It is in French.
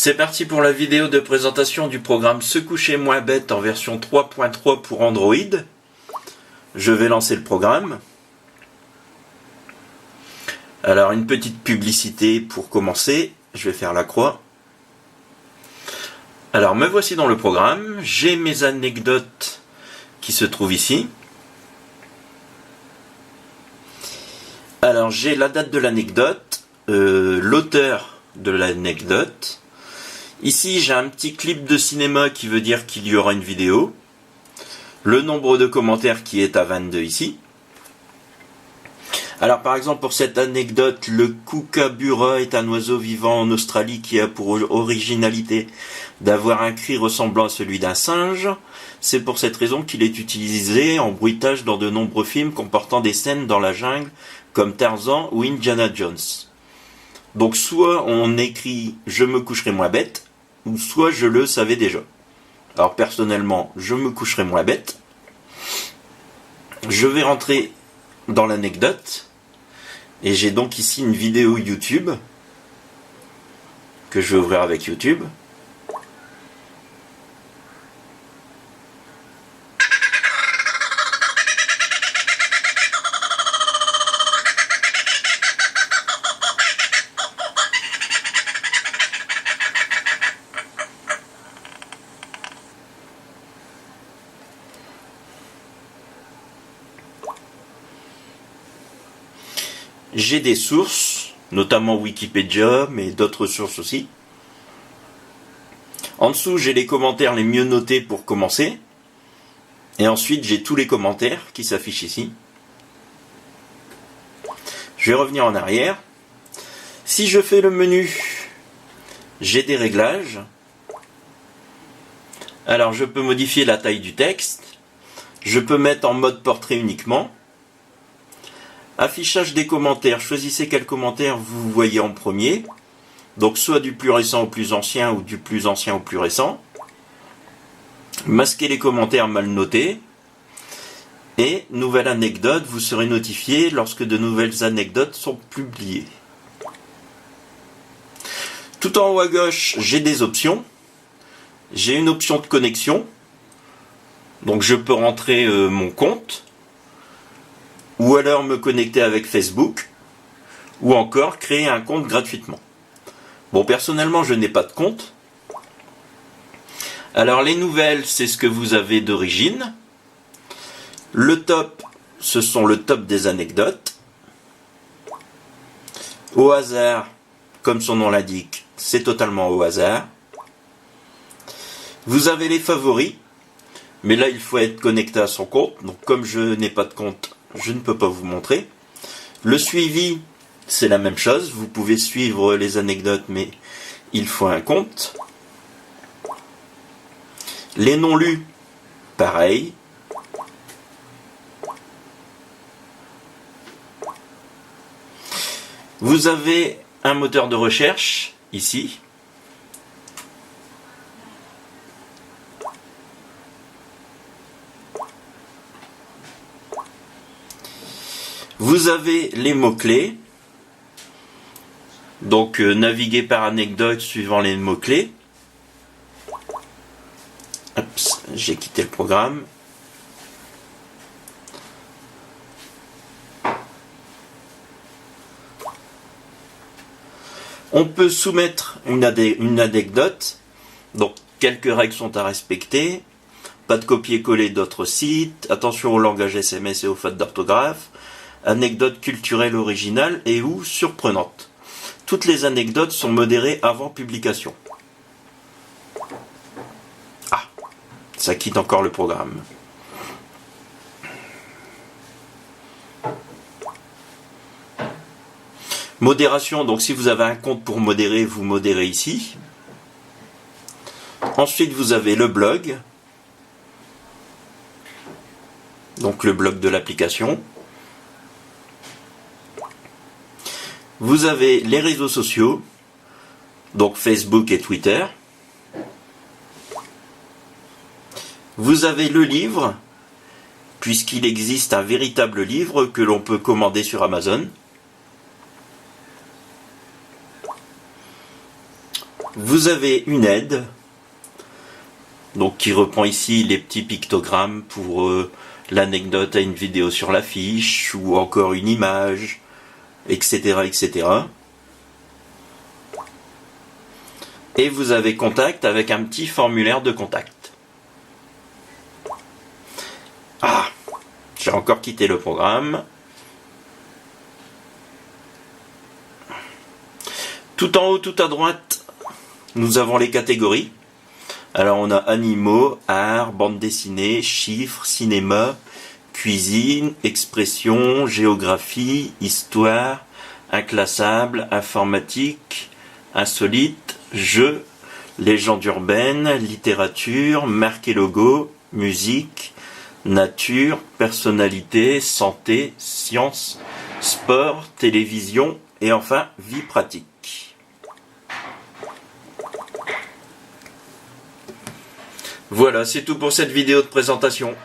C'est parti pour la vidéo de présentation du programme Se coucher moins bête en version 3.3 pour Android. Je vais lancer le programme. Alors une petite publicité pour commencer, je vais faire la croix. Alors me voici dans le programme, j'ai mes anecdotes qui se trouvent ici. Alors j'ai la date de l'anecdote, l'auteur de l'anecdote. Ici j'ai un petit clip de cinéma qui veut dire qu'il y aura une vidéo. Le nombre de commentaires qui est à 22 ici. Alors par exemple pour cette anecdote, le kookaburra est un oiseau vivant en Australie qui a pour originalité d'avoir un cri ressemblant à celui d'un singe. C'est pour cette raison qu'il est utilisé en bruitage dans de nombreux films comportant des scènes dans la jungle comme Tarzan ou Indiana Jones. Donc soit on écrit « je me coucherai moins bête » ou soit je le savais déjà. Alors personnellement, je me coucherai moins bête. Je vais rentrer dans l'anecdote et j'ai donc ici une vidéo YouTube que je vais ouvrir avec YouTube. J'ai des sources, notamment Wikipédia, mais d'autres sources aussi. En dessous, j'ai les commentaires les mieux notés pour commencer. Et ensuite, j'ai tous les commentaires qui s'affichent ici. Je vais revenir en arrière. Si je fais le menu, j'ai des réglages. Alors, je peux modifier la taille du texte. Je peux mettre en mode portrait uniquement. Affichage des commentaires, choisissez quel commentaire vous voyez en premier. Donc soit du plus récent au plus ancien ou du plus ancien au plus récent. Masquez les commentaires mal notés. Et nouvelle anecdote, vous serez notifié lorsque de nouvelles anecdotes sont publiées. Tout en haut à gauche, j'ai des options. J'ai une option de connexion. Donc je peux rentrer mon compte. Ou alors me connecter avec Facebook, ou encore créer un compte gratuitement. Bon, personnellement, je n'ai pas de compte. Alors, les nouvelles, c'est ce que vous avez d'origine. Le top, ce sont le top des anecdotes. Au hasard, comme son nom l'indique, c'est totalement au hasard. Vous avez les favoris, mais là, il faut être connecté à son compte. Donc, comme je n'ai pas de compte, je ne peux pas vous montrer. Le suivi, c'est la même chose. Vous pouvez suivre les anecdotes, mais il faut un compte. Les non lus, pareil. Vous avez un moteur de recherche, ici. Vous avez les mots-clés, donc naviguer par anecdote suivant les mots-clés. J'ai quitté le programme. On peut soumettre une anecdote, donc quelques règles sont à respecter. Pas de copier-coller d'autres sites, attention au langage SMS et aux fautes d'orthographe. Anecdote culturelle originale et ou surprenante. Toutes les anecdotes sont modérées avant publication. Ah, ça quitte encore le programme. Modération, donc si vous avez un compte pour modérer, vous modérez ici. Ensuite, vous avez le blog. Donc le blog de l'application. Vous avez les réseaux sociaux, donc Facebook et Twitter. Vous avez le livre, puisqu'il existe un véritable livre que l'on peut commander sur Amazon. vous avez une aide, donc qui reprend ici les petits pictogrammes pour l'anecdote à une vidéo sur la fiche, ou encore une image, etc., etc. Et vous avez contact avec un petit formulaire de contact. Ah, j'ai encore quitté le programme. Tout en haut, tout à droite, nous avons les catégories. Alors on a animaux, art, bande dessinée, chiffres, cinéma, cuisine, expression, géographie, histoire, inclassable, informatique, insolite, jeux, légendes urbaines, littérature, marque et logo, musique, nature, personnalité, santé, sciences, sport, télévision et enfin vie pratique. Voilà, c'est tout pour cette vidéo de présentation.